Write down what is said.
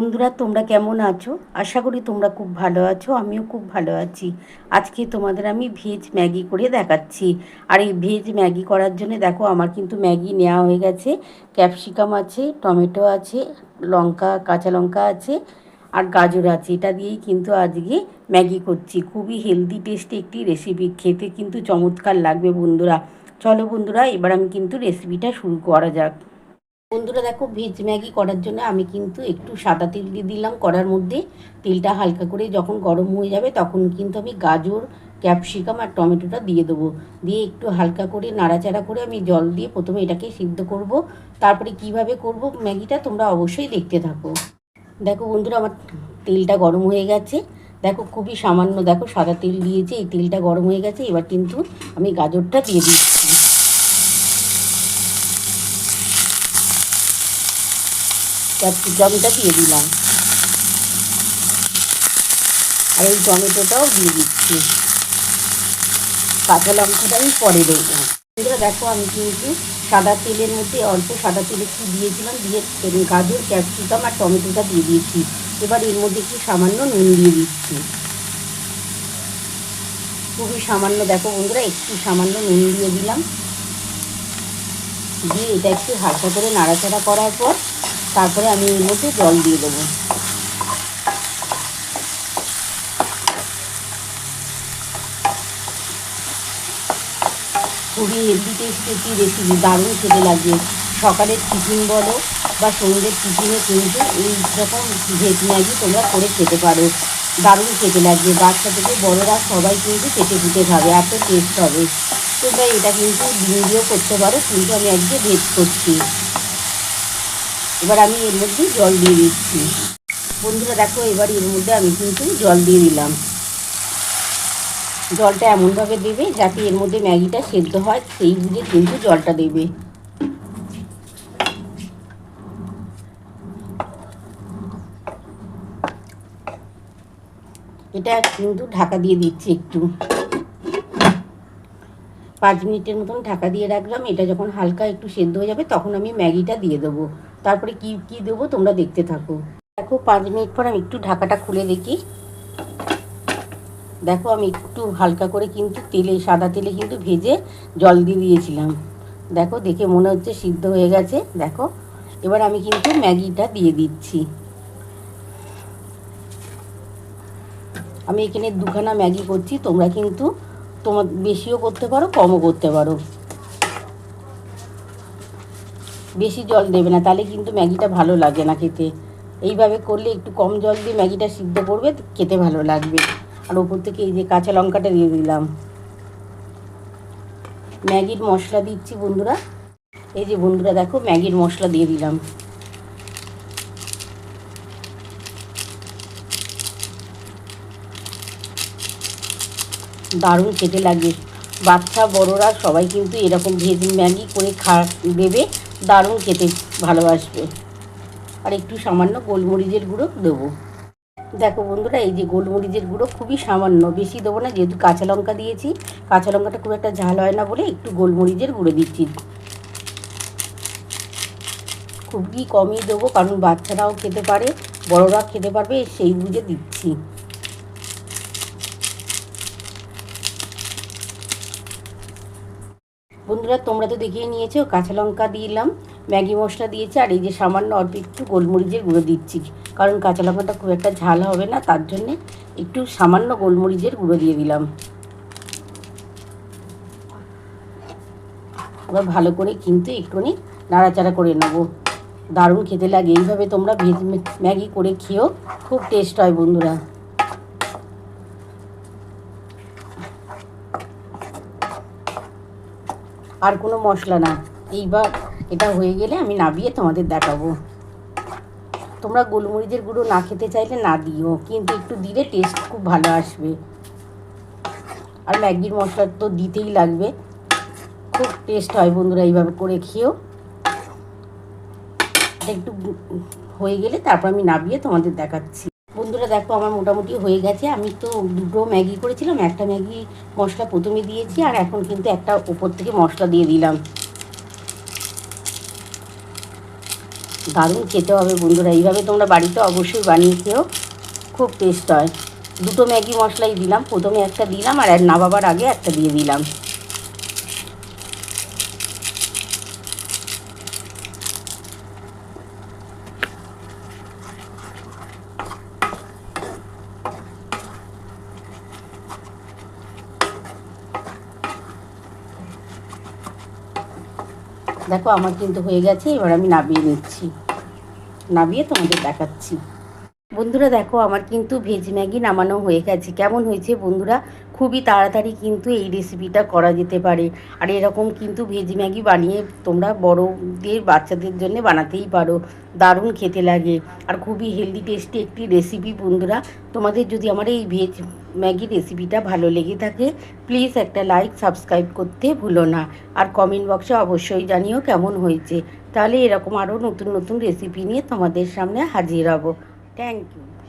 বন্ধুরা তোমরা কেমন আছো? আশা করি তোমরা খুব ভালো আছো, আমিও খুব ভালো আছি। আজকে তোমাদের আমি ভেজ ম্যাগি করে দেখাচ্ছি। আর এই ভেজ ম্যাগি করার জন্য দেখো আমার কিন্তু ম্যাগি নেওয়া হয়ে গেছে। ক্যাপসিকাম আছে, টমেটো আছে, লঙ্কা, কাঁচা লঙ্কা আছে আর গাজর আছে। এটা দিয়েই কিন্তু আজকে ম্যাগি করছি। খুবই হেলদি টেস্টি একটি রেসিপি, খেতে কিন্তু চমৎকার লাগবে বন্ধুরা। চলো বন্ধুরা, এবার আমি কিন্তু রেসিপিটা শুরু করা যাক। বন্ধুরা দেখো, ভেজ ম্যাগি করার জন্য আমি কিন্তু একটু সাদা তেল দিয়ে দিলাম কড়ার মধ্যে। তেলটা হালকা করে যখন গরম হয়ে যাবে তখন কিন্তু আমি গাজর, ক্যাপসিকাম আর টমেটোটা দিয়ে দেবো। দিয়ে একটু হালকা করে নাড়াচাড়া করে আমি জল দিয়ে প্রথমে এটাকে সিদ্ধ করব। তারপরে কিভাবে করব ম্যাগিটা তোমরা অবশ্যই দেখতে থাকো। দেখো বন্ধুরা, আমার তেলটা গরম হয়ে গেছে। দেখো খুবই সামান্য, দেখো সাদা তেল দিয়েছি, এই তেলটা গরম হয়ে গেছে। এবার কিন্তু আমি গাজরটা দিয়ে দিচ্ছি, ক্যাপসিকামটা দিয়ে দিলাম আর এই টমেটোটাও দিয়ে দিচ্ছি। কাঁচা লঙ্কাটা আমি পরে দেবো। বন্ধুরা দেখো, আমি কিন্তু সাদা তেলের মধ্যে অল্প সাদা তেল একটু দিয়েছিলাম, দিয়ে গাজর, ক্যাপসিকাম আর টমেটোটা দিয়ে দিয়েছি। এবার এর মধ্যে একটু সামান্য নুন দিয়ে দিচ্ছি, খুবই সামান্য। দেখো বন্ধুরা, একটু সামান্য নুন দিয়ে দিলাম। দিয়ে এটা একটু হালকা করে নাড়াচাড়া করার পর তারপরে আমি এর মধ্যে জল দিয়ে দেবো। খুবই হেলদি টেস্টি একটি রেসিপি, দারুণ খেতে লাগে। সকালের টিফিন বলো বা সন্ধ্যের টিফিনে কিন্তু এই রকম ভেজ ম্যাগি তোমরা করে খেতে পারো। দারুণ খেতে লাগবে, বাচ্চা থেকে বড়রা সবাই কিন্তু পেটে পুটে খাবে, এত টেস্ট হবে। তোমরা এটা কিন্তু ডিম দিয়েও করতে পারো, কিন্তু আমি আজকে ভেজ করছি। এবার আমি এর মধ্যে জল দিয়ে দিচ্ছি। বন্ধুরা দেখো, এবার এর মধ্যে আমি কিন্তু জল দিয়ে দিলাম। জলটা এমনভাবে দেবে যাতে এর মধ্যে ম্যাগিটা সেদ্ধ হয়, সেই বুঝে কিন্তু জলটা দেবে। এটা কিন্তু ঢাকা দিয়ে দিচ্ছি একটু, 5 মিনিটের মতন ঢাকা দিয়ে রাখলাম। এটা যখন হালকা একটু সেদ্ধ হয়ে যাবে তখন আমি ম্যাগিটা দিয়ে দেবো। তারপরে কি কি দেবো তোমরা দেখতে থাকো। দেখো 5 মিনিট পর আমি একটু ঢাকাটা খুলে দেখি। দেখো আমি একটু হালকা করে কিন্তু তেলে, সাদা তেলে কিন্তু ভেজে জল দিয়ে দিয়েছিলাম। দেখো দেখে মনে হচ্ছে সিদ্ধ হয়ে গেছে। দেখো এবার আমি কিন্তু ম্যাগিটা দিয়ে দিচ্ছি। আমি এখানে 2খানা ম্যাগি করছি, তোমরা কিন্তু তোমার বেশিও করতে পারো, কমও করতে পারো। বেশি জল দেবে না, তাহলে কিন্তু ম্যাগিটা ভালো লাগে না খেতে। এইভাবে করলে একটু কম জল দিয়ে ম্যাগিটা সিদ্ধ করবে, খেতে ভালো লাগবে। আর ওপর থেকে এই যে কাঁচা লঙ্কাটা দিয়ে দিলাম। ম্যাগির মশলা দিচ্ছি বন্ধুরা। এই যে বন্ধুরা দেখো, ম্যাগির মশলা দিয়ে দিলাম। দারুণ খেতে লাগে, বাচ্চা বড়রা সবাই কিন্তু এরকম ভেজ ম্যাগি করে দেবে, দারুণ খেতে ভালোবাসবে। আর একটু সামান্য গোলমরিচের গুঁড়ো দেবো। দেখো বন্ধুরা, এই যে গোলমরিচের গুঁড়ো খুবই সামান্য, বেশি দেবো না, যেহেতু কাঁচা লঙ্কা দিয়েছি। কাঁচা লঙ্কাটা খুব একটা ঝাল হয় না বলে একটু গোলমরিচের গুঁড়ো দিচ্ছি। খুবই কমই দেবো, কারণ বাচ্চারাও খেতে পারে, বড়রা খেতে পারবে, সেই বুঝে দিচ্ছি। বন্ধুরা তোমরা তো দেখিয়ে নিয়েছো, কাঁচা লঙ্কা দিলাম, ম্যাগি মশলা দিয়েছি, আর এই যে সামান্য অল্প একটু গোলমরিচের গুঁড়ো দিচ্ছি। কারণ কাঁচা লঙ্কাটা খুব একটা ঝাল হবে না, তার জন্যে একটু সামান্য গোলমরিচের গুঁড়ো দিয়ে দিলাম। এবার ভালো করে কিন্তু একটুখানি নাড়াচাড়া করে নেবো। দারুণ খেতে লাগে, এইভাবে তোমরা ভেজ ম্যাগি করে খেয়েও, খুব টেস্ট হয় বন্ধুরা। আর কোনো মশলা না। এইবার এটা হয়ে গেলে আমি নামিয়ে তোমাদের দেখাবো। তোমরা গোলমরিচের গুঁড়ো না খেতে চাইলে না দিও, কিন্তু একটু দিলে টেস্ট খুব ভালো আসবে। আর ম্যাগির মশলা তো দিতেই লাগবে, খুব টেস্ট হয় বন্ধুরা, এইভাবে করে খেয়েও। একটু হয়ে গেলে তারপর আমি নামিয়ে তোমাদের দেখাচ্ছি। বন্ধুরা দেখো, আমার মোটামুটি হয়ে গেছে। আমি তো 2টো ম্যাগি করেছিলাম, একটা ম্যাগি মশলা প্রথমে দিয়েছি, আর এখন কিন্তু একটা উপর থেকে মশলা দিয়ে দিলাম। দারুণ খেতে হবে বন্ধুরা, এইভাবে তোমরা বাড়িতে অবশ্যই বানিয়ে খেও, খুব টেস্ট হয়। দুটো ম্যাগি মশলাই দিলাম, প্রথমে একটা দিলাম আর নামাবার আগে একটা দিয়ে দিলাম। দেখো আমার কিন্তু হয়ে গেছে, এবার আমি নামিয়ে নিচ্ছি, নামিয়ে তোমাদের দেখাচ্ছি। বন্ধুরা দেখো আমার কিন্তু ভেজ ম্যাগি নামানো হয়ে গেছে। কেমন হয়েছে বন্ধুরা? খুবই তাড়াতাড়ি কিন্তু এই রেসিপিটা করা যেতে পারে। আর এরকম কিন্তু ভেজ ম্যাগি বানিয়ে তোমরা বড়দের বাচ্চাদের জন্য বানাতেই পারো, দারুণ খেতে লাগে আর খুবই হেলদি টেস্টি একটি রেসিপি। বন্ধুরা তোমাদের যদি আমার এই ভেজ ম্যাগি রেসিপিটা ভালো লেগে থাকে প্লিজ একটা লাইক সাবস্ক্রাইব করতে ভুলো না, আর কমেন্ট বক্সে অবশ্যই জানিও কেমন হয়েছে। তাহলে এরকম আরও নতুন নতুন রেসিপি নিয়ে তোমাদের সামনে হাজির হব। Thank you.